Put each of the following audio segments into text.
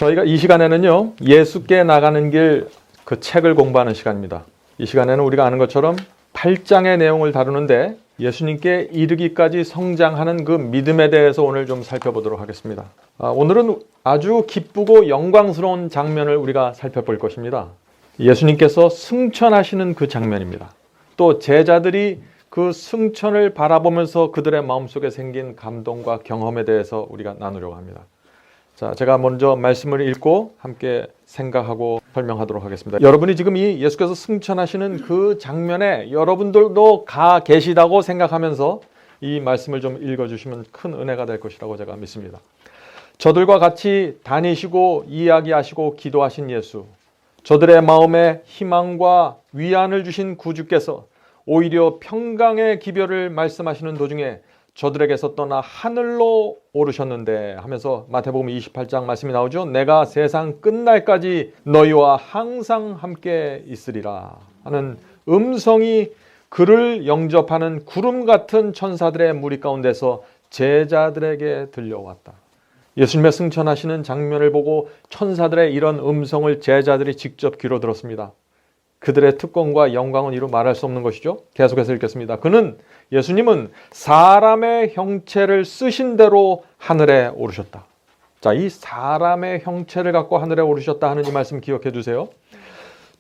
저희가 이 시간에는요, 예수께 나가는 길 그 책을 공부하는 시간입니다. 이 시간에는 우리가 아는 것처럼 8장의 내용을 다루는데 예수님께 이르기까지 성장하는 그 믿음에 대해서 오늘 좀 살펴보도록 하겠습니다. 오늘은 아주 기쁘고 영광스러운 장면을 우리가 살펴볼 것입니다. 예수님께서 승천하시는 그 장면입니다. 또 제자들이 그 승천을 바라보면서 그들의 마음속에 생긴 감동과 경험에 대해서 우리가 나누려고 합니다. 자, 제가 먼저 말씀을 읽고 함께 생각하고 설명하도록 하겠습니다. 여러분이 지금 이 예수께서 승천하시는 그 장면에 여러분들도 가 계시다고 생각하면서 이 말씀을 좀 읽어주시면 큰 은혜가 될 것이라고 제가 믿습니다. 저들과 같이 다니시고 이야기하시고 기도하신 예수, 저들의 마음에 희망과 위안을 주신 구주께서 오히려 평강의 기별을 말씀하시는 도중에 저들에게서 떠나 하늘로 오르셨는데 하면서 마태복음 28장 말씀이 나오죠. 내가 세상 끝날까지 너희와 항상 함께 있으리라 하는 음성이 그를 영접하는 구름 같은 천사들의 무리 가운데서 제자들에게 들려왔다. 예수님의 승천하시는 장면을 보고 천사들의 이런 음성을 제자들이 직접 귀로 들었습니다. 그들의 특권과 영광은 이루 말할 수 없는 것이죠. 계속해서 읽겠습니다. 예수님은 사람의 형체를 쓰신 대로 하늘에 오르셨다. 자, 이 사람의 형체를 갖고 하늘에 오르셨다 하는 이 말씀 기억해 주세요.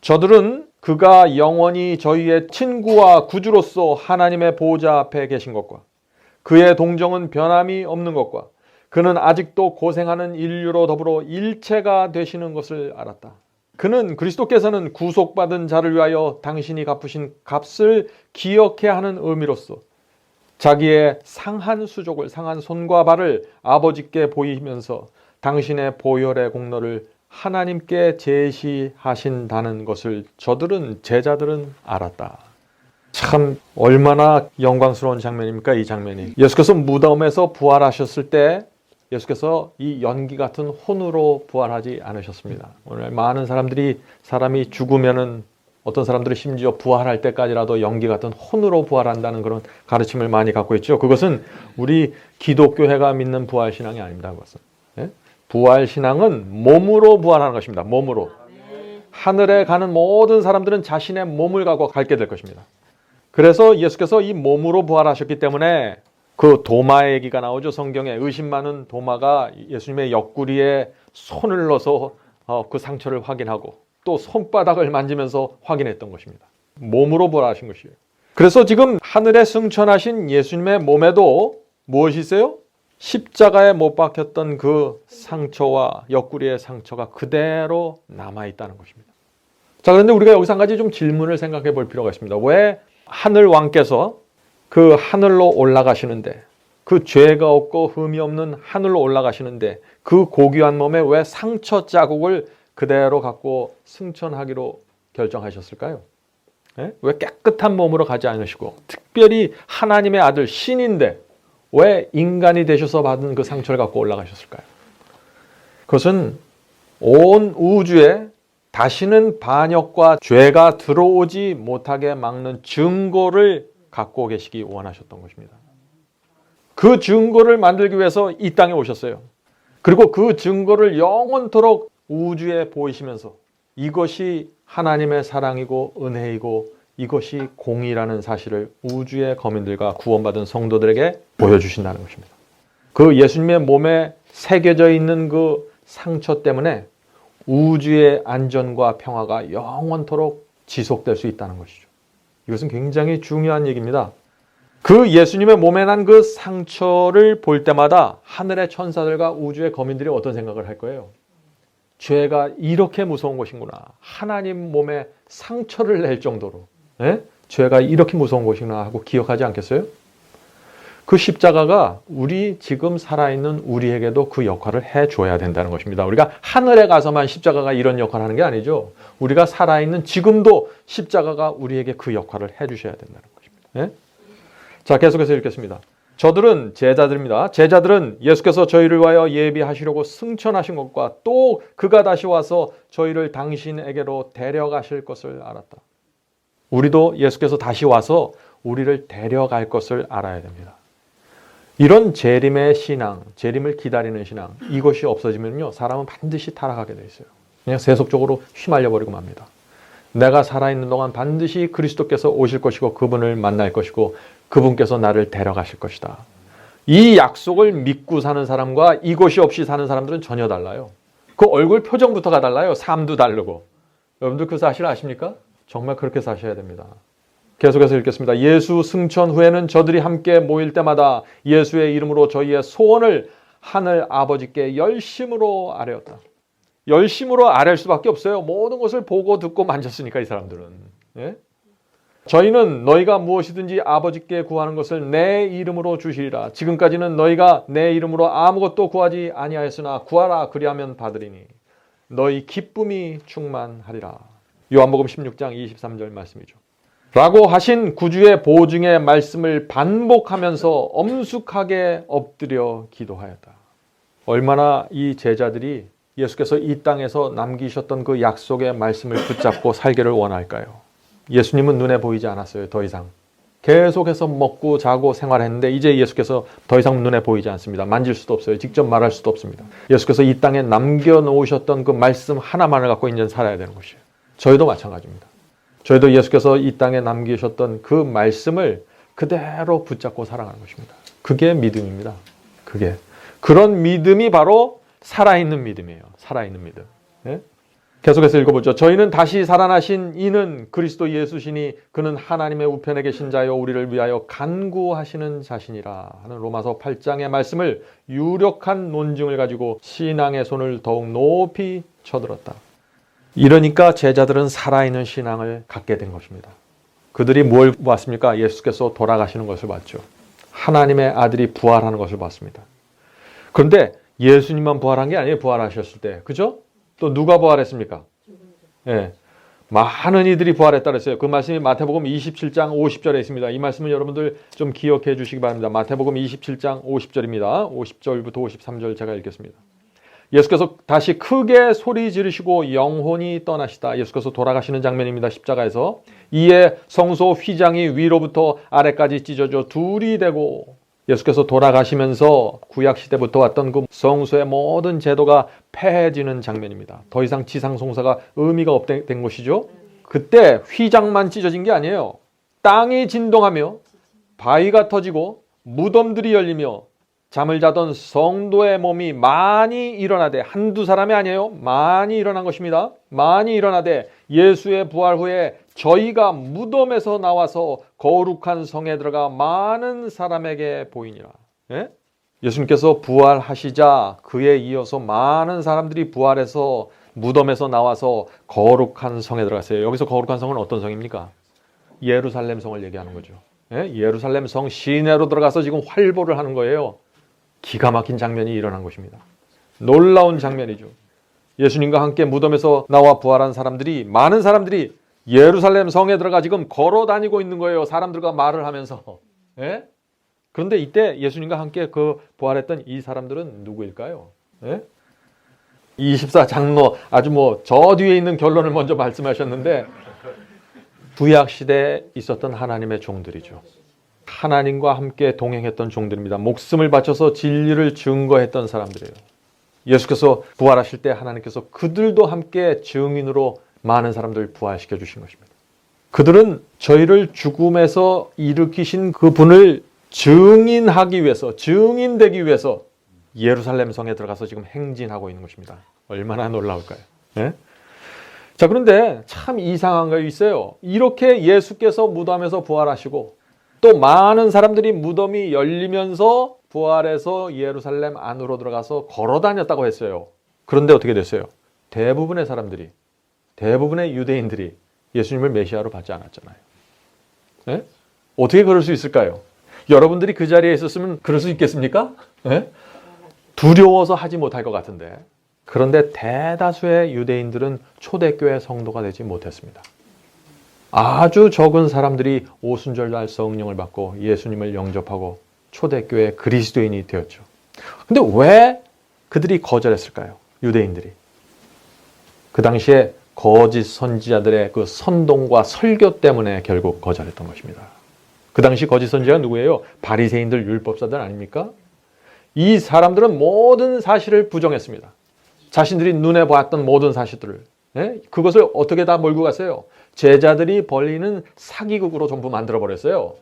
저들은 그가 영원히 저희의 친구와 구주로서 하나님의 보좌 앞에 계신 것과 그의 동정은 변함이 없는 것과 그는 아직도 고생하는 인류로 더불어 일체가 되시는 것을 알았다. 그리스도께서는 구속받은 자를 위하여 당신이 갚으신 값을 기억해야 하는 의미로서 자기의 상한 수족을, 상한 손과 발을 아버지께 보이면서 당신의 보혈의 공로를 하나님께 제시하신다는 것을 제자들은 알았다. 참 얼마나 영광스러운 장면입니까, 이 장면이. 예수께서 무덤에서 부활하셨을 때 예수께서 이 연기 같은 혼으로 부활하지 않으셨습니다. 오늘 많은 사람이 죽으면은 어떤 사람들은 심지어 부활할 때까지라도 연기 같은 혼으로 부활한다는 그런 가르침을 많이 갖고 있죠. 그것은 우리 기독교회가 믿는 부활신앙이 아닙니다. 그것은. 예? 부활신앙은 몸으로 부활하는 것입니다. 몸으로. 하늘에 가는 모든 사람들은 자신의 몸을 갖고 갈게 될 것입니다. 그래서 예수께서 이 몸으로 부활하셨기 때문에 그 도마의 얘기가 나오죠. 성경에 의심 많은 도마가 예수님의 옆구리에 손을 넣어서 그 상처를 확인하고 또 손바닥을 만지면서 확인했던 것입니다. 몸으로 부활하신 것이에요. 그래서 지금 하늘에 승천하신 예수님의 몸에도 무엇이 있어요? 십자가에 못 박혔던 그 상처와 옆구리의 상처가 그대로 남아있다는 것입니다. 자, 그런데 우리가 여기서 한 가지 좀 질문을 생각해 볼 필요가 있습니다. 왜 하늘 왕께서 그 하늘로 올라가시는데, 그 죄가 없고 흠이 없는 하늘로 올라가시는데 그 고귀한 몸에 왜 상처 자국을 그대로 갖고 승천하기로 결정하셨을까요? 예? 왜 깨끗한 몸으로 가지 않으시고 특별히 하나님의 아들 신인데 왜 인간이 되셔서 받은 그 상처를 갖고 올라가셨을까요? 그것은 온 우주에 다시는 반역과 죄가 들어오지 못하게 막는 증거를 갖고 계시기 원하셨던 것입니다. 그 증거를 만들기 위해서 이 땅에 오셨어요. 그리고 그 증거를 영원토록 우주에 보이시면서 이것이 하나님의 사랑이고 은혜이고 이것이 공의라는 사실을 우주의 거민들과 구원받은 성도들에게 보여주신다는 것입니다. 그 예수님의 몸에 새겨져 있는 그 상처 때문에 우주의 안전과 평화가 영원토록 지속될 수 있다는 것이죠. 이것은 굉장히 중요한 얘기입니다. 그 예수님의 몸에 난 그 상처를 볼 때마다 하늘의 천사들과 우주의 거민들이 어떤 생각을 할 거예요? 죄가 이렇게 무서운 것이구나. 하나님 몸에 상처를 낼 정도로 죄가 이렇게 무서운 것이구나 하고 기억하지 않겠어요? 그 십자가가 우리 지금 살아있는 우리에게도 그 역할을 해줘야 된다는 것입니다. 우리가 하늘에 가서만 십자가가 이런 역할을 하는 게 아니죠. 우리가 살아있는 지금도 십자가가 우리에게 그 역할을 해주셔야 된다는 것입니다. 자, 계속해서 읽겠습니다. 저들은 제자들입니다. 제자들은 예수께서 저희를 위하여 예비하시려고 승천하신 것과 또 그가 다시 와서 저희를 당신에게로 데려가실 것을 알았다. 우리도 예수께서 다시 와서 우리를 데려갈 것을 알아야 됩니다. 이런 재림의 신앙, 재림을 기다리는 신앙, 이것이 없어지면요, 사람은 반드시 타락하게 돼 있어요. 그냥 세속적으로 휘말려 버리고 맙니다. 내가 살아있는 동안 반드시 그리스도께서 오실 것이고 그분을 만날 것이고 그분께서 나를 데려가실 것이다. 이 약속을 믿고 사는 사람과 이것이 없이 사는 사람들은 전혀 달라요. 그 얼굴 표정부터가 달라요. 삶도 다르고. 여러분들 그 사실 아십니까? 정말 그렇게 사셔야 됩니다. 계속해서 읽겠습니다. 예수 승천 후에는 저들이 함께 모일 때마다 예수의 이름으로 저희의 소원을 하늘 아버지께 열심으로 아뢰었다. 열심으로 아뢰을 수밖에 없어요. 모든 것을 보고 듣고 만졌으니까 이 사람들은. 예? 저희는 너희가 무엇이든지 아버지께 구하는 것을 내 이름으로 주시리라. 지금까지는 너희가 내 이름으로 아무것도 구하지 아니하였으나 구하라 그리하면 받으리니 너희 기쁨이 충만하리라. 요한복음 16장 23절 말씀이죠. 라고 하신 구주의 보증의 말씀을 반복하면서 엄숙하게 엎드려 기도하였다. 얼마나 이 제자들이 예수께서 이 땅에서 남기셨던 그 약속의 말씀을 붙잡고 살기를 원할까요? 예수님은 눈에 보이지 않았어요. 더 이상. 계속해서 먹고 자고 생활했는데 이제 예수께서 더 이상 눈에 보이지 않습니다. 만질 수도 없어요. 직접 말할 수도 없습니다. 예수께서 이 땅에 남겨놓으셨던 그 말씀 하나만을 갖고 이제 살아야 되는 것이에요. 저희도 마찬가지입니다. 저희도 예수께서 이 땅에 남기셨던 그 말씀을 그대로 붙잡고 살아가는 것입니다. 그게 믿음입니다. 그게. 그런 믿음이 바로 살아있는 믿음이에요. 살아있는 믿음. 예? 계속해서 읽어보죠. 저희는 다시 살아나신 이는 그리스도 예수시니 그는 하나님의 우편에 계신 자여 우리를 위하여 간구하시는 자신이라 하는 로마서 8장의 말씀을 유력한 논증을 가지고 신앙의 손을 더욱 높이 쳐들었다. 이러니까 제자들은 살아있는 신앙을 갖게 된 것입니다. 그들이 뭘 봤습니까? 예수께서 돌아가시는 것을 봤죠. 하나님의 아들이 부활하는 것을 봤습니다. 그런데 예수님만 부활한 게 아니에요. 부활하셨을 때. 그죠? 또 누가 부활했습니까? 예. 많은 이들이 부활했다 그랬어요. 그 말씀이 마태복음 27장 50절에 있습니다. 이 말씀은 여러분들 좀 기억해 주시기 바랍니다. 마태복음 27장 50절입니다. 50절부터 53절 제가 읽겠습니다. 예수께서 다시 크게 소리 지르시고 영혼이 떠나시다. 예수께서 돌아가시는 장면입니다. 십자가에서. 이에 성소 휘장이 위로부터 아래까지 찢어져 둘이 되고 예수께서 돌아가시면서 구약시대부터 왔던 그 성소의 모든 제도가 폐해지는 장면입니다. 더 이상 지상송사가 의미가 없된 것이죠. 그때 휘장만 찢어진 게 아니에요. 땅이 진동하며 바위가 터지고 무덤들이 열리며 잠을 자던 성도의 몸이 많이 일어나되 한두 사람이 아니에요. 많이 일어난 것입니다. 많이 일어나되 예수의 부활 후에 저희가 무덤에서 나와서 거룩한 성에 들어가 많은 사람에게 보이니라. 예? 예수님께서 부활하시자 그에 이어서 많은 사람들이 부활해서 무덤에서 나와서 거룩한 성에 들어갔어요. 여기서 거룩한 성은 어떤 성입니까? 예루살렘 성을 얘기하는 거죠. 예? 예루살렘 성 시내로 들어가서 지금 활보를 하는 거예요. 기가 막힌 장면이 일어난 것입니다. 놀라운 장면이죠. 예수님과 함께 무덤에서 나와 부활한 사람들이, 많은 사람들이 예루살렘 성에 들어가 지금 걸어 다니고 있는 거예요. 사람들과 말을 하면서. 예? 그런데 이때 예수님과 함께 그 부활했던 이 사람들은 누구일까요? 예? 24장로 아주 저 뒤에 있는 결론을 먼저 말씀하셨는데 구약시대에 있었던 하나님의 종들이죠. 하나님과 함께 동행했던 종들입니다. 목숨을 바쳐서 진리를 증거했던 사람들이에요. 예수께서 부활하실 때 하나님께서 그들도 함께 증인으로 많은 사람들을 부활시켜 주신 것입니다. 그들은 저희를 죽음에서 일으키신 그분을 증인하기 위해서, 증인되기 위해서 예루살렘 성에 들어가서 지금 행진하고 있는 것입니다. 얼마나 놀라울까요? 네? 자, 그런데 참 이상한 거 있어요. 이렇게 예수께서 무덤에서 부활하시고 또 많은 사람들이 무덤이 열리면서 부활해서 예루살렘 안으로 들어가서 걸어 다녔다고 했어요. 그런데 어떻게 됐어요? 대부분의 사람들이, 대부분의 유대인들이 예수님을 메시아로 받지 않았잖아요. 네? 어떻게 그럴 수 있을까요? 여러분들이 그 자리에 있었으면 그럴 수 있겠습니까? 네? 두려워서 하지 못할 것 같은데. 그런데 대다수의 유대인들은 초대교회 성도가 되지 못했습니다. 아주 적은 사람들이 오순절날 성령을 받고 예수님을 영접하고 초대교회 그리스도인이 되었죠. 근데 왜 그들이 거절했을까요? 유대인들이. 그 당시에 거짓 선지자들의 그 선동과 설교 때문에 결국 거절했던 것입니다. 그 당시 거짓 선지자가 누구예요? 바리새인들, 율법사들 아닙니까? 이 사람들은 모든 사실을 부정했습니다. 자신들이 눈에 보았던 모든 사실들을. 그것을 어떻게 다 몰고 갔어요? 제자들이 벌이는 사기극으로 전부 만들어버렸어요.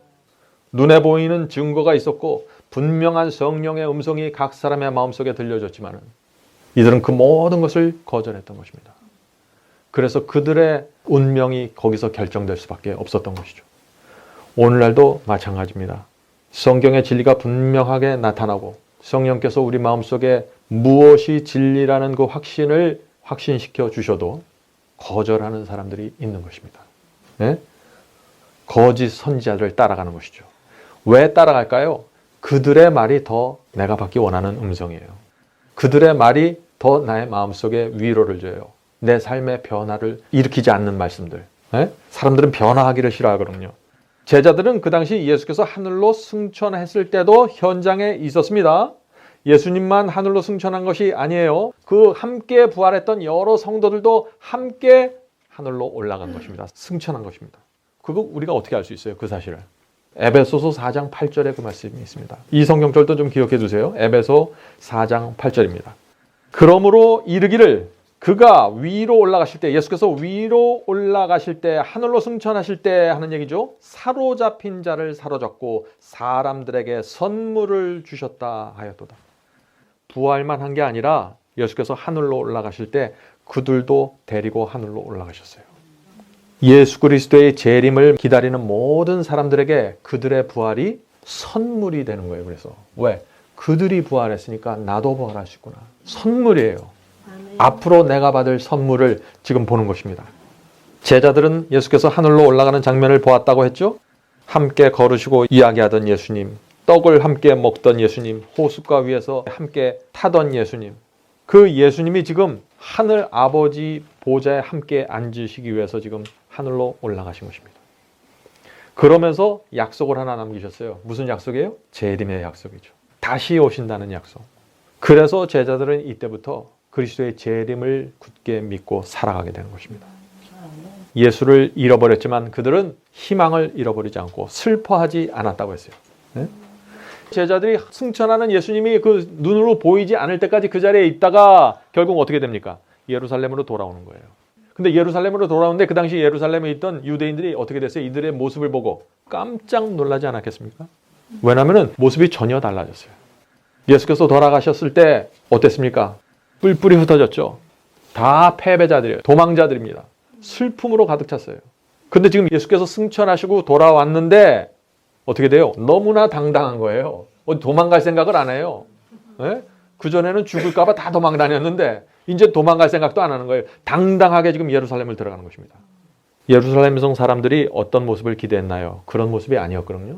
눈에 보이는 증거가 있었고 분명한 성령의 음성이 각 사람의 마음속에 들려졌지만 이들은 그 모든 것을 거절했던 것입니다. 그래서 그들의 운명이 거기서 결정될 수밖에 없었던 것이죠. 오늘날도 마찬가지입니다. 성경의 진리가 분명하게 나타나고 성령께서 우리 마음속에 무엇이 진리라는 그 확신을 확신시켜 주셔도 거절하는 사람들이 있는 것입니다. 거짓 선지자들을 따라가는 것이죠. 왜 따라갈까요? 그들의 말이 더 내가 받기 원하는 음성이에요. 그들의 말이 더 나의 마음속에 위로를 줘요. 내 삶의 변화를 일으키지 않는 말씀들. 사람들은 변화하기를 싫어하거든요. 제자들은 그 당시 예수께서 하늘로 승천했을 때도 현장에 있었습니다. 예수님만 하늘로 승천한 것이 아니에요. 그 함께 부활했던 여러 성도들도 함께 하늘로 올라간 것입니다. 승천한 것입니다. 그거 우리가 어떻게 알 수 있어요? 그 사실을. 에베소서 4장 8절에 그 말씀이 있습니다. 이 성경절도 좀 기억해 두세요. 에베소 4장 8절입니다. 그러므로 이르기를 그가 위로 올라가실 때, 예수께서 위로 올라가실 때, 하늘로 승천하실 때 하는 얘기죠. 사로잡힌 자를 사로잡고 사람들에게 선물을 주셨다 하였도다. 부활만 한 게 아니라 예수께서 하늘로 올라가실 때 그들도 데리고 하늘로 올라가셨어요. 예수 그리스도의 재림을 기다리는 모든 사람들에게 그들의 부활이 선물이 되는 거예요. 그래서 왜? 그들이 부활했으니까 나도 부활할 수 있구나. 선물이에요. 앞으로 내가 받을 선물을 지금 보는 것입니다. 제자들은 예수께서 하늘로 올라가는 장면을 보았다고 했죠. 함께 걸으시고 이야기하던 예수님, 떡을 함께 먹던 예수님, 호숫가 위에서 함께 타던 예수님, 그 예수님이 지금 하늘 아버지 보좌에 함께 앉으시기 위해서 지금 하늘로 올라가신 것입니다. 그러면서 약속을 하나 남기셨어요. 무슨 약속이에요? 재림의 약속이죠. 다시 오신다는 약속. 그래서 제자들은 이때부터 그리스도의 재림을 굳게 믿고 살아가게 되는 것입니다. 예수를 잃어버렸지만 그들은 희망을 잃어버리지 않고 슬퍼하지 않았다고 했어요. 제자들이 승천하는 예수님이 그 눈으로 보이지 않을 때까지 그 자리에 있다가 결국 어떻게 됩니까? 예루살렘으로 돌아오는 거예요. 근데 예루살렘으로 돌아오는데 그 당시 예루살렘에 있던 유대인들이 어떻게 됐어요? 이들의 모습을 보고 깜짝 놀라지 않았겠습니까? 왜냐하면 모습이 전혀 달라졌어요. 예수께서 돌아가셨을 때 어땠습니까? 뿔뿔이 흩어졌죠. 다 패배자들이에요. 도망자들입니다. 슬픔으로 가득 찼어요. 근데 지금 예수께서 승천하시고 돌아왔는데 어떻게 돼요? 너무나 당당한 거예요. 어디 도망갈 생각을 안 해요. 그전에는 죽을까 봐 다 도망 다녔는데 이제 도망갈 생각도 안 하는 거예요. 당당하게 지금 예루살렘을 들어가는 것입니다. 예루살렘 성 사람들이 어떤 모습을 기대했나요? 그런 모습이 아니었거든요.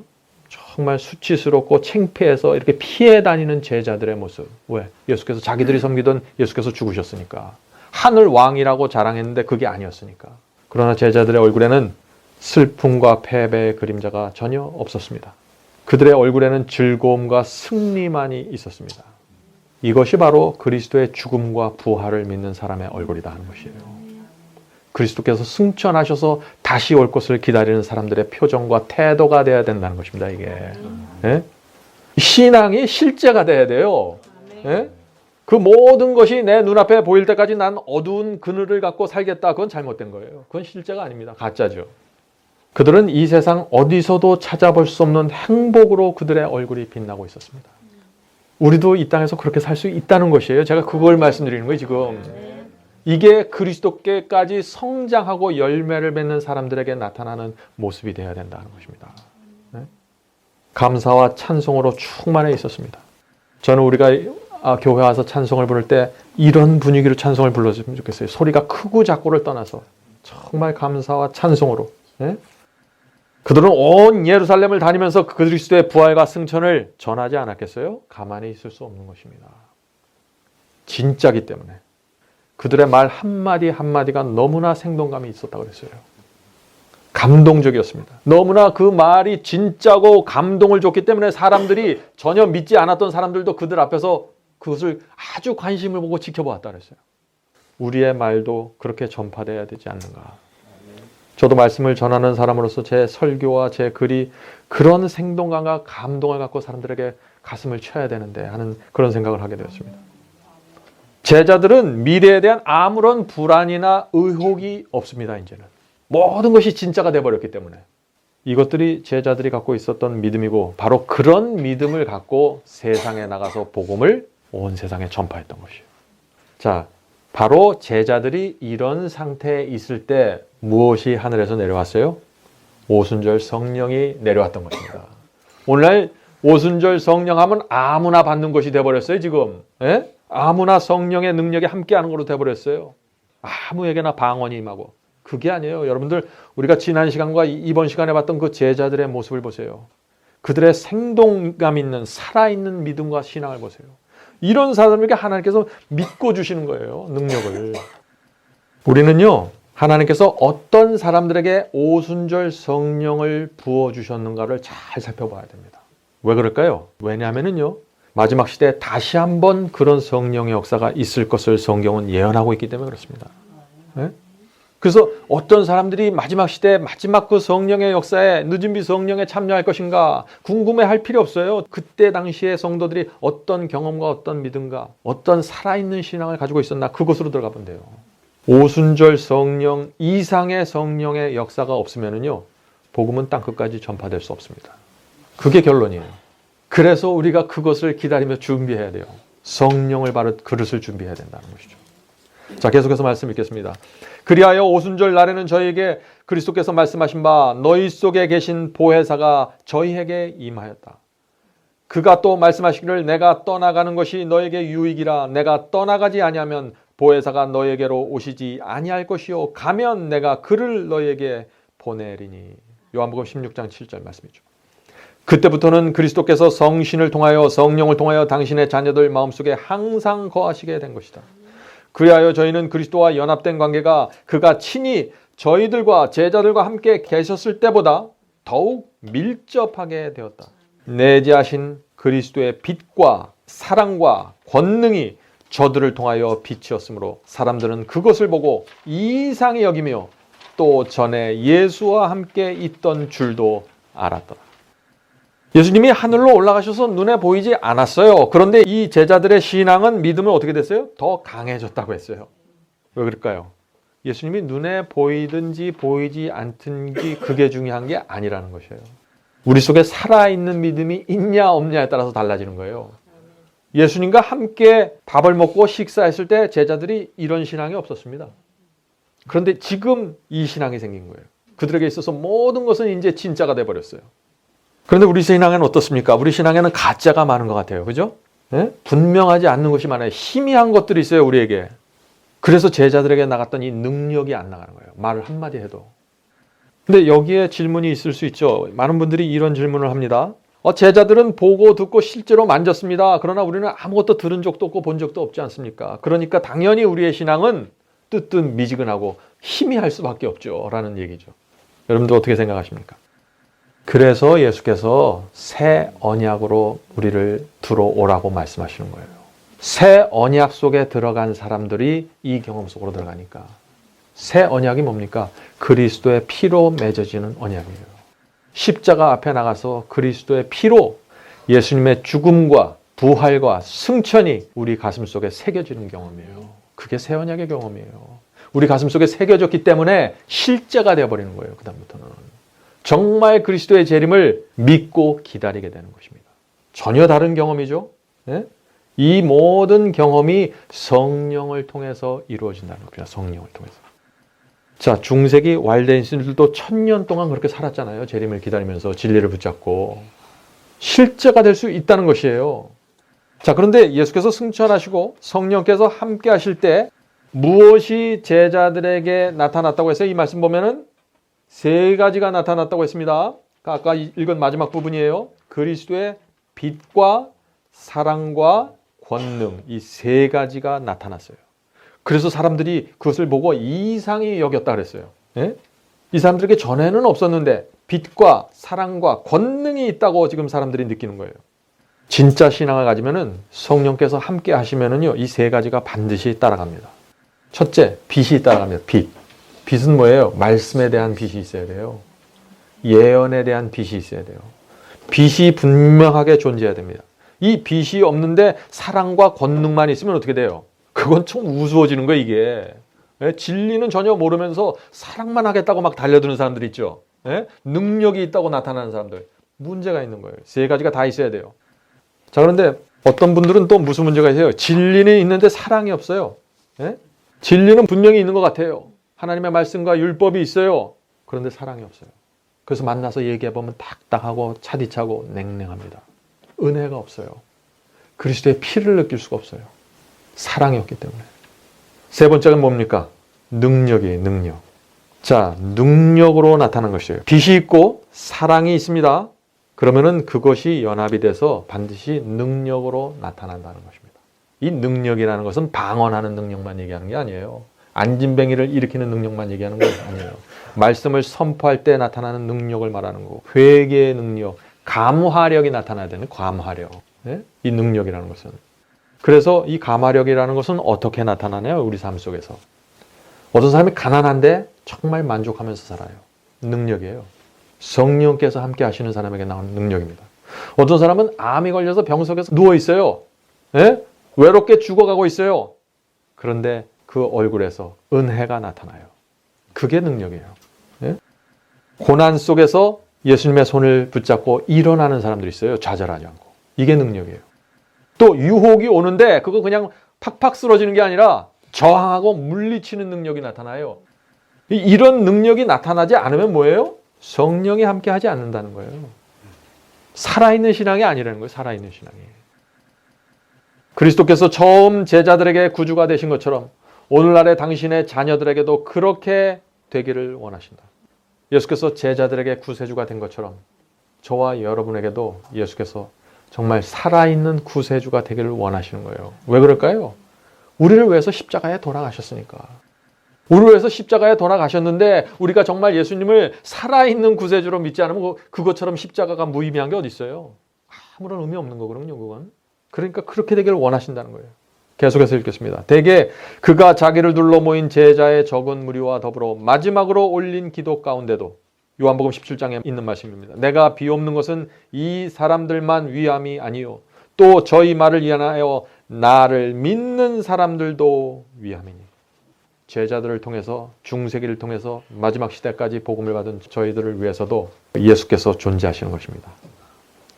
정말 수치스럽고 창피해서 이렇게 피해 다니는 제자들의 모습. 왜? 예수께서 자기들이 섬기던 예수께서 죽으셨으니까. 하늘 왕이라고 자랑했는데 그게 아니었으니까. 그러나 제자들의 얼굴에는 슬픔과 패배의 그림자가 전혀 없었습니다. 그들의 얼굴에는 즐거움과 승리만이 있었습니다. 이것이 바로 그리스도의 죽음과 부활을 믿는 사람의 얼굴이다 하는 것이에요. 그리스도께서 승천하셔서 다시 올 것을 기다리는 사람들의 표정과 태도가 돼야 된다는 것입니다. 이게 신앙이 실제가 돼야 돼요. 그 모든 것이 내 눈앞에 보일 때까지 난 어두운 그늘을 갖고 살겠다. 그건 잘못된 거예요. 그건 실제가 아닙니다. 가짜죠. 그들은 이 세상 어디서도 찾아볼 수 없는 행복으로 그들의 얼굴이 빛나고 있었습니다. 우리도 이 땅에서 그렇게 살 수 있다는 것이에요. 제가 그걸 말씀드리는 거예요, 지금. 이게 그리스도께까지 성장하고 열매를 맺는 사람들에게 나타나는 모습이 되어야 된다는 것입니다. 감사와 찬송으로 충만해 있었습니다. 저는 우리가 교회 와서 찬송을 부를 때 이런 분위기로 찬송을 불러주면 좋겠어요. 소리가 크고 작고를 떠나서 정말 감사와 찬송으로. 그들은 온 예루살렘을 다니면서 그리스도의 부활과 승천을 전하지 않았겠어요? 가만히 있을 수 없는 것입니다. 진짜기 때문에. 그들의 말 한마디 한마디가 너무나 생동감이 있었다고 그랬어요. 감동적이었습니다. 너무나 그 말이 진짜고 감동을 줬기 때문에 사람들이 전혀 믿지 않았던 사람들도 그들 앞에서 그것을 아주 관심을 보고 지켜보았다 그랬어요. 우리의 말도 그렇게 전파되어야 되지 않는가. 저도 말씀을 전하는 사람으로서 제 설교와 제 글이 그런 생동감과 감동을 갖고 사람들에게 가슴을 쳐야 되는데 하는 그런 생각을 하게 되었습니다. 제자들은 미래에 대한 아무런 불안이나 의혹이 없습니다. 이제는 모든 것이 진짜가 돼버렸기 때문에 이것들이 제자들이 갖고 있었던 믿음이고 바로 그런 믿음을 갖고 세상에 나가서 복음을 온 세상에 전파했던 것이에요. 자, 바로 제자들이 이런 상태에 있을 때 무엇이 하늘에서 내려왔어요? 오순절 성령이 내려왔던 것입니다. 오늘날 오순절 성령 하면 아무나 받는 것이 돼버렸어요. 지금 아무나 성령의 능력에 함께하는 걸로 돼버렸어요. 아무에게나 방언이 임하고. 그게 아니에요. 여러분들 우리가 지난 시간과 이번 시간에 봤던 그 제자들의 모습을 보세요. 그들의 생동감 있는 살아있는 믿음과 신앙을 보세요. 이런 사람에게 하나님께서 믿고 주시는 거예요. 능력을. 우리는요. 하나님께서 어떤 사람들에게 오순절 성령을 부어주셨는가를 잘 살펴봐야 됩니다. 왜 그럴까요? 왜냐하면요. 마지막 시대에 다시 한번 그런 성령의 역사가 있을 것을 성경은 예언하고 있기 때문에 그렇습니다. 네? 그래서 어떤 사람들이 마지막 시대 마지막 그 성령의 역사에 늦은비 성령에 참여할 것인가 궁금해할 필요 없어요. 그때 당시에 성도들이 어떤 경험과 어떤 믿음과 어떤 살아있는 신앙을 가지고 있었나 그곳으로 들어가 보면 돼요. 오순절 성령 이상의 성령의 역사가 없으면요 복음은 땅끝까지 전파될 수 없습니다. 그게 결론이에요. 그래서 우리가 그것을 기다리며 준비해야 돼요. 성령을 바로 그릇을 준비해야 된다는 것이죠. 자, 계속해서 말씀 읽겠습니다. 그리하여 오순절 날에는 저희에게 그리스도께서 말씀하신 바 너희 속에 계신 보혜사가 저희에게 임하였다. 그가 또 말씀하시기를 내가 떠나가는 것이 너에게 유익이라 내가 떠나가지 아니하면 보혜사가 너에게로 오시지 아니할 것이요 가면 내가 그를 너에게 보내리니. 요한복음 16장 7절 말씀이죠. 그때부터는 그리스도께서 성신을 통하여 성령을 통하여 당신의 자녀들 마음속에 항상 거하시게 된 것이다. 그리하여 저희는 그리스도와 연합된 관계가 그가 친히 저희들과 제자들과 함께 계셨을 때보다 더욱 밀접하게 되었다. 내재하신 그리스도의 빛과 사랑과 권능이 저들을 통하여 빛이었으므로 사람들은 그것을 보고 이상히 여기며 또 전에 예수와 함께 있던 줄도 알았더라. 예수님이 하늘로 올라가셔서 눈에 보이지 않았어요. 그런데 이 제자들의 신앙은 믿음은 어떻게 됐어요? 더 강해졌다고 했어요. 왜 그럴까요? 예수님이 눈에 보이든지 보이지 않든지 그게 중요한 게 아니라는 것이에요. 우리 속에 살아있는 믿음이 있냐 없냐에 따라서 달라지는 거예요. 예수님과 함께 밥을 먹고 식사했을 때 제자들이 이런 신앙이 없었습니다. 그런데 지금 이 신앙이 생긴 거예요. 그들에게 있어서 모든 것은 이제 진짜가 돼버렸어요. 그런데 우리 신앙에는 어떻습니까? 우리 신앙에는 가짜가 많은 것 같아요. 그죠? 네? 분명하지 않는 것이 많아요. 희미한 것들이 있어요, 우리에게. 그래서 제자들에게 나갔던 이 능력이 안 나가는 거예요. 말을 한마디 해도. 근데 여기에 질문이 있을 수 있죠. 많은 분들이 이런 질문을 합니다. 제자들은 보고 듣고 실제로 만졌습니다. 그러나 우리는 아무것도 들은 적도 없고 본 적도 없지 않습니까? 그러니까 당연히 우리의 신앙은 뜨뜻미지근하고 희미할 수밖에 없죠. 라는 얘기죠. 여러분들 어떻게 생각하십니까? 그래서 예수께서 새 언약으로 우리를 들어오라고 말씀하시는 거예요. 새 언약 속에 들어간 사람들이 이 경험 속으로 들어가니까. 새 언약이 뭡니까? 그리스도의 피로 맺어지는 언약이에요. 십자가 앞에 나가서 그리스도의 피로 예수님의 죽음과 부활과 승천이 우리 가슴 속에 새겨지는 경험이에요. 그게 새 언약의 경험이에요. 우리 가슴 속에 새겨졌기 때문에 실제가 되어버리는 거예요. 그 다음부터는. 정말 그리스도의 재림을 믿고 기다리게 되는 것입니다. 전혀 다른 경험이죠. 네? 이 모든 경험이 성령을 통해서 이루어진다는 겁니다. 성령을 통해서. 자, 중세기 왈덴신들도 1000년 동안 그렇게 살았잖아요. 재림을 기다리면서 진리를 붙잡고. 실제가 될 수 있다는 것이에요. 자, 그런데 예수께서 승천하시고 성령께서 함께 하실 때 무엇이 제자들에게 나타났다고 했어요? 이 말씀 보면은 세 가지가 나타났다고 했습니다. 아까 읽은 마지막 부분이에요. 그리스도의 빛과 사랑과 권능, 이 세 가지가 나타났어요. 그래서 사람들이 그것을 보고 이상히 여겼다 그랬어요. 예? 이 사람들에게 전에는 없었는데 빛과 사랑과 권능이 있다고 지금 사람들이 느끼는 거예요. 진짜 신앙을 가지면은 성령께서 함께 하시면은요, 이 세 가지가 반드시 따라갑니다. 첫째, 빛이 따라갑니다. 빛. 빛은 뭐예요? 말씀에 대한 빛이 있어야 돼요. 예언에 대한 빛이 있어야 돼요. 빛이 분명하게 존재해야 됩니다. 이 빛이 없는데 사랑과 권능만 있으면 어떻게 돼요? 그건 좀 우스워지는 거예요, 이게. 예? 진리는 전혀 모르면서 사랑만 하겠다고 막 달려드는 사람들 있죠. 예? 능력이 있다고 나타나는 사람들. 문제가 있는 거예요. 세 가지가 다 있어야 돼요. 자, 그런데 어떤 분들은 또 무슨 문제가 있어요? 진리는 있는데 사랑이 없어요. 예? 진리는 분명히 있는 것 같아요. 하나님의 말씀과 율법이 있어요. 그런데 사랑이 없어요. 그래서 만나서 얘기해보면 딱딱하고 차디차고 냉랭합니다. 은혜가 없어요. 그리스도의 피를 느낄 수가 없어요. 사랑이 없기 때문에. 세 번째가 뭡니까? 능력이에요. 능력. 자, 능력으로 나타난 것이에요. 빛이 있고 사랑이 있습니다. 그러면은 그것이 연합이 돼서 반드시 능력으로 나타난다는 것입니다. 이 능력이라는 것은 방언하는 능력만 얘기하는 게 아니에요. 안진뱅이를 일으키는 능력만 얘기하는 건 아니에요. 말씀을 선포할 때 나타나는 능력을 말하는 거고, 회개의 능력, 감화력이 나타나야 되는 감화력. 네? 이 능력이라는 것은. 그래서 이 감화력이라는 것은 어떻게 나타나나요? 우리 삶 속에서. 어떤 사람이 가난한데 정말 만족하면서 살아요. 능력이에요. 성령께서 함께 하시는 사람에게 나오는 능력입니다. 어떤 사람은 암이 걸려서 병석에서 누워 있어요. 네? 외롭게 죽어가고 있어요. 그런데 그 얼굴에서 은혜가 나타나요. 그게 능력이에요. 네? 고난 속에서 예수님의 손을 붙잡고 일어나는 사람들이 있어요. 좌절하지 않고. 이게 능력이에요. 또 유혹이 오는데 그거 그냥 팍팍 쓰러지는 게 아니라 저항하고 물리치는 능력이 나타나요. 이런 능력이 나타나지 않으면 뭐예요? 성령이 함께 하지 않는다는 거예요. 살아있는 신앙이 아니라는 거예요. 살아있는 신앙이. 그리스도께서 처음 제자들에게 구주가 되신 것처럼 오늘날의 당신의 자녀들에게도 그렇게 되기를 원하신다. 예수께서 제자들에게 구세주가 된 것처럼 저와 여러분에게도 예수께서 정말 살아있는 구세주가 되기를 원하시는 거예요. 왜 그럴까요? 우리를 위해서 십자가에 돌아가셨으니까. 우리를 위해서 십자가에 돌아가셨는데 우리가 정말 예수님을 살아있는 구세주로 믿지 않으면 그것처럼 십자가가 무의미한 게 어디 있어요? 아무런 의미 없는 거거든요, 그건. 그러니까 그렇게 되기를 원하신다는 거예요. 계속해서 읽겠습니다. 대개 그가 자기를 둘러 모인 제자의 적은 무리와 더불어 마지막으로 올린 기도 가운데도 요한복음 17장에 있는 말씀입니다. 내가 비옵는 것은 이 사람들만 위함이 아니요 또 저희 말을 위하여 나를 믿는 사람들도 위함이니. 제자들을 통해서 중세기를 통해서 마지막 시대까지 복음을 받은 저희들을 위해서도 예수께서 존재하시는 것입니다.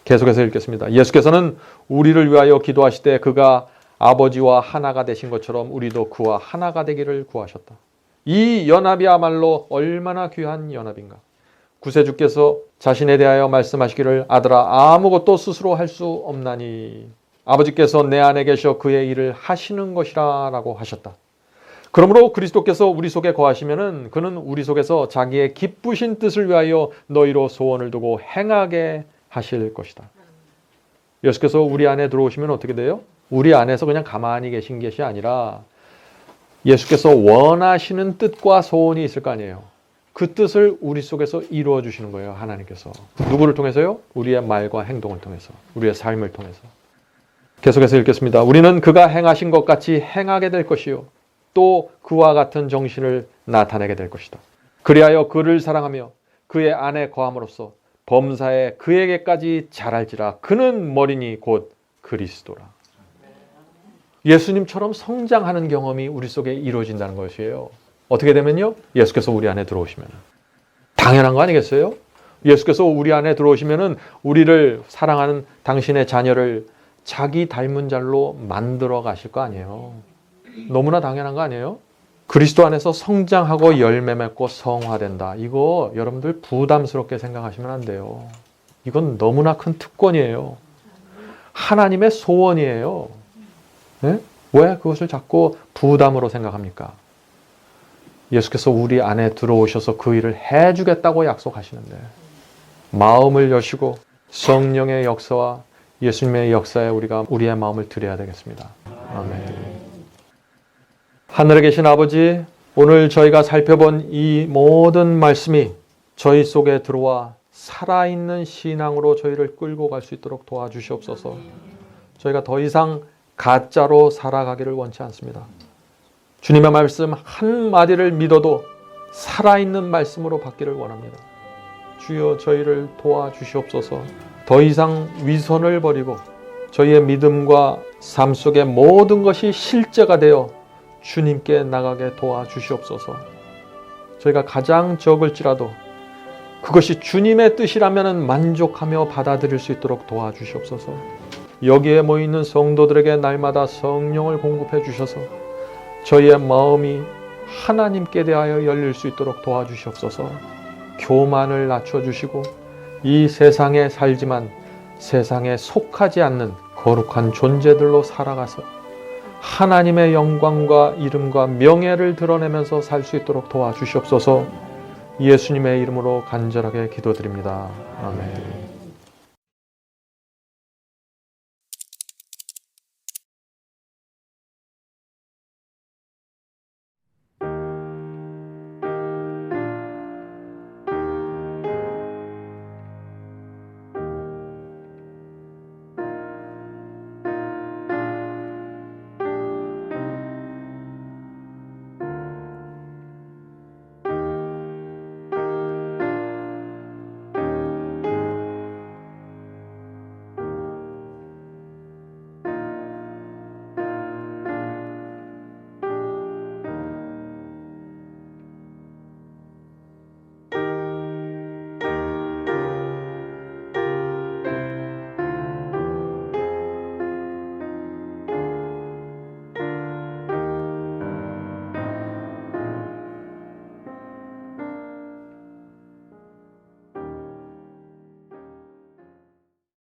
계속해서 읽겠습니다. 예수께서는 우리를 위하여 기도하시되 그가 아버지와 하나가 되신 것처럼 우리도 그와 하나가 되기를 구하셨다. 이 연합이야말로 얼마나 귀한 연합인가. 구세주께서 자신에 대하여 말씀하시기를 아들아 아무것도 스스로 할 수 없나니 아버지께서 내 안에 계셔 그의 일을 하시는 것이라 라고 하셨다. 그러므로 그리스도께서 우리 속에 거하시면은 그는 우리 속에서 자기의 기쁘신 뜻을 위하여 너희로 소원을 두고 행하게 하실 것이다. 예수께서 우리 안에 들어오시면 어떻게 돼요? 우리 안에서 그냥 가만히 계신 것이 아니라 예수께서 원하시는 뜻과 소원이 있을 거 아니에요. 그 뜻을 우리 속에서 이루어 주시는 거예요. 하나님께서. 누구를 통해서요? 우리의 말과 행동을 통해서. 우리의 삶을 통해서. 계속해서 읽겠습니다. 우리는 그가 행하신 것 같이 행하게 될 것이요. 또 그와 같은 정신을 나타내게 될 것이다. 그리하여 그를 사랑하며 그의 안에 거함으로써 범사에 그에게까지 자랄지라. 그는 머리니 곧 그리스도라. 예수님처럼 성장하는 경험이 우리 속에 이루어진다는 것이에요. 어떻게 되면요? 예수께서 우리 안에 들어오시면. 당연한 거 아니겠어요? 예수께서 우리 안에 들어오시면 우리를 사랑하는 당신의 자녀를 자기 닮은 자로 만들어 가실 거 아니에요. 너무나 당연한 거 아니에요? 그리스도 안에서 성장하고 열매 맺고 성화된다. 이거 여러분들 부담스럽게 생각하시면 안 돼요. 이건 너무나 큰 특권이에요. 하나님의 소원이에요. 네? 왜 그것을 자꾸 부담으로 생각합니까? 예수께서 우리 안에 들어오셔서 그 일을 해주겠다고 약속하시는데 마음을 여시고 성령의 역사와 예수님의 역사에 우리가 우리의 마음을 드려야 되겠습니다. 아멘. 하늘에 계신 아버지, 오늘 저희가 살펴본 이 모든 말씀이 저희 속에 들어와 살아있는 신앙으로 저희를 끌고 갈 수 있도록 도와주시옵소서. 저희가 더 이상 가짜로 살아가기를 원치 않습니다. 주님의 말씀 한마디를 믿어도 살아있는 말씀으로 받기를 원합니다. 주여 저희를 도와주시옵소서. 더 이상 위선을 버리고 저희의 믿음과 삶 속의 모든 것이 실제가 되어 주님께 나가게 도와주시옵소서. 저희가 가장 적을지라도 그것이 주님의 뜻이라면 만족하며 받아들일 수 있도록 도와주시옵소서. 여기에 모이는 성도들에게 날마다 성령을 공급해 주셔서 저희의 마음이 하나님께 대하여 열릴 수 있도록 도와주시옵소서. 교만을 낮춰주시고 이 세상에 살지만 세상에 속하지 않는 거룩한 존재들로 살아가서 하나님의 영광과 이름과 명예를 드러내면서 살 수 있도록 도와주시옵소서. 예수님의 이름으로 간절하게 기도드립니다. 아멘.